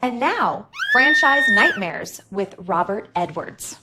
And now, Franchise Nightmares with Robert Edwards.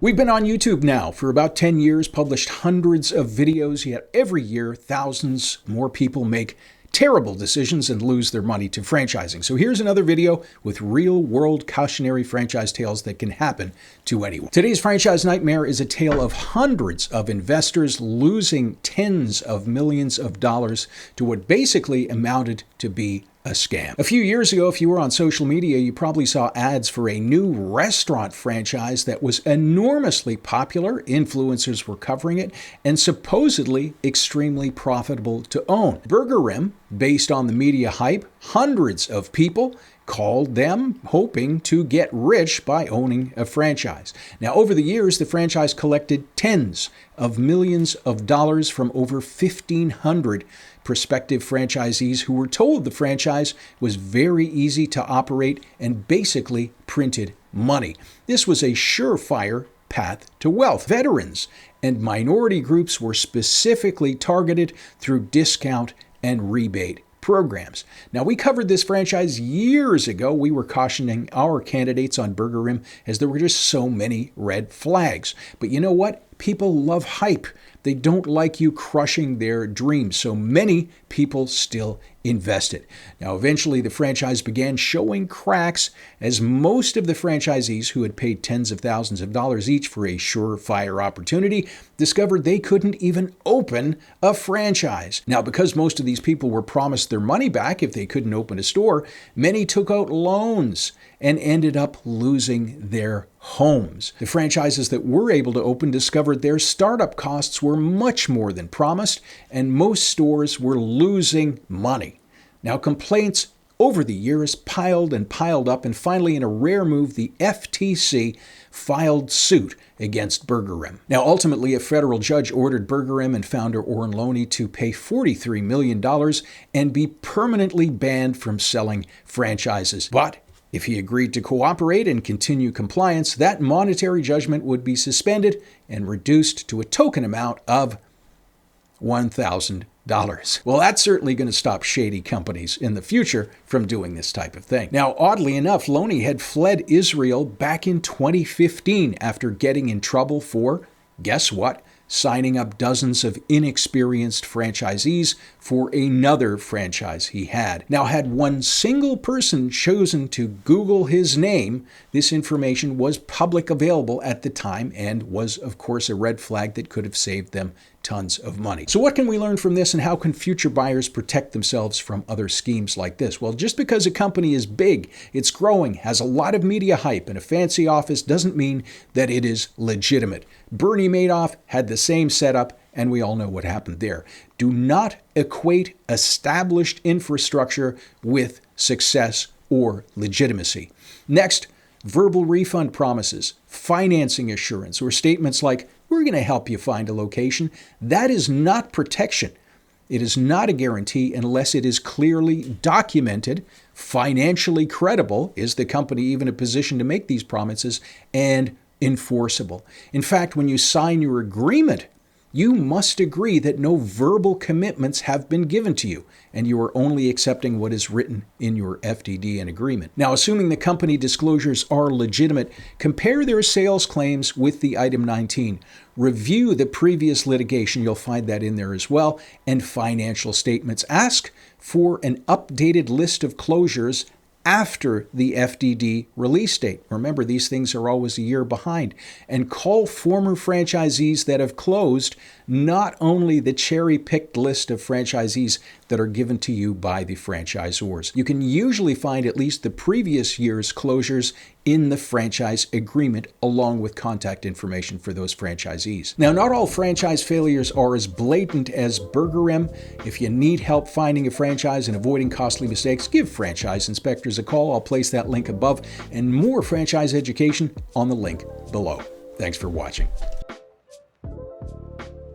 We've been on YouTube now for about 10 years, published hundreds of videos, yet every year thousands more people make terrible decisions and lose their money to franchising. So here's another video with real-world cautionary franchise tales that can happen to anyone. Today's franchise nightmare is a tale of hundreds of investors losing tens of millions of dollars to what basically amounted to be a scam. A few years ago, if you were on social media, you probably saw ads for a new restaurant franchise that was enormously popular. Influencers were covering it and supposedly extremely profitable to own. BurgerIm, based on the media hype, hundreds of people called them hoping to get rich by owning a franchise. Now, over the years, the franchise collected tens of millions of dollars from over 1,500 prospective franchisees who were told the franchise was very easy to operate and basically printed money. This was a surefire path to wealth. Veterans and minority groups were specifically targeted through discount and rebate programs. Now, we covered this franchise years ago. We were cautioning our candidates on BurgerIm as there were just so many red flags. But you know what? People love hype. They don't like you crushing their dreams. So many people still invested. Now, eventually, the franchise began showing cracks as most of the franchisees who had paid tens of thousands of dollars each for a surefire opportunity discovered they couldn't even open a franchise. Now, because most of these people were promised their money back if they couldn't open a store, many took out loans and ended up losing their homes. The franchises that were able to open discovered their startup costs were much more than promised, and most stores were losing money. Now, complaints over the years piled and piled up, and finally, in a rare move, the FTC filed suit against BurgerIm. Now, ultimately, a federal judge ordered BurgerIm and founder Oren Loney to pay $43 million and be permanently banned from selling franchises. But if he agreed to cooperate and continue compliance, that monetary judgment would be suspended and reduced to a token amount of $1,000. Well, that's certainly going to stop shady companies in the future from doing this type of thing. Now, oddly enough, Loney had fled Israel back in 2015 after getting in trouble for, guess what? Signing up dozens of inexperienced franchisees for another franchise he had. Now, had one single person chosen to Google his name, this information was public available at the time and was, of course, a red flag that could have saved them tons of money. So what can we learn from this, and how can future buyers protect themselves from other schemes like this? Well, just because a company is big, it's growing, has a lot of media hype, and a fancy office doesn't mean that it is legitimate. Bernie Madoff had the same setup, and we all know what happened there. Do not equate established infrastructure with success or legitimacy. Next, verbal refund promises, financing assurance, or statements like, "We're going to help you find a location." That is not protection. It is not a guarantee unless it is clearly documented, financially credible, is the company even in a position to make these promises, and enforceable. In fact, when you sign your agreement, you must agree that no verbal commitments have been given to you, and you are only accepting what is written in your FDD and agreement. Now, assuming the company disclosures are legitimate, compare their sales claims with the item 19. Review the previous litigation, you'll find that in there as well, and financial statements. Ask for an updated list of closures after the FDD release date. Remember, these things are always a year behind. And call former franchisees that have closed, not only the cherry-picked list of franchisees that are given to you by the franchisors. You can usually find at least the previous year's closures in the franchise agreement, along with contact information for those franchisees. Now, not all franchise failures are as blatant as BurgerIm. If you need help finding a franchise and avoiding costly mistakes, give franchise inspectors a call. I'll place that link above, and more franchise education on the link below. Thanks for watching.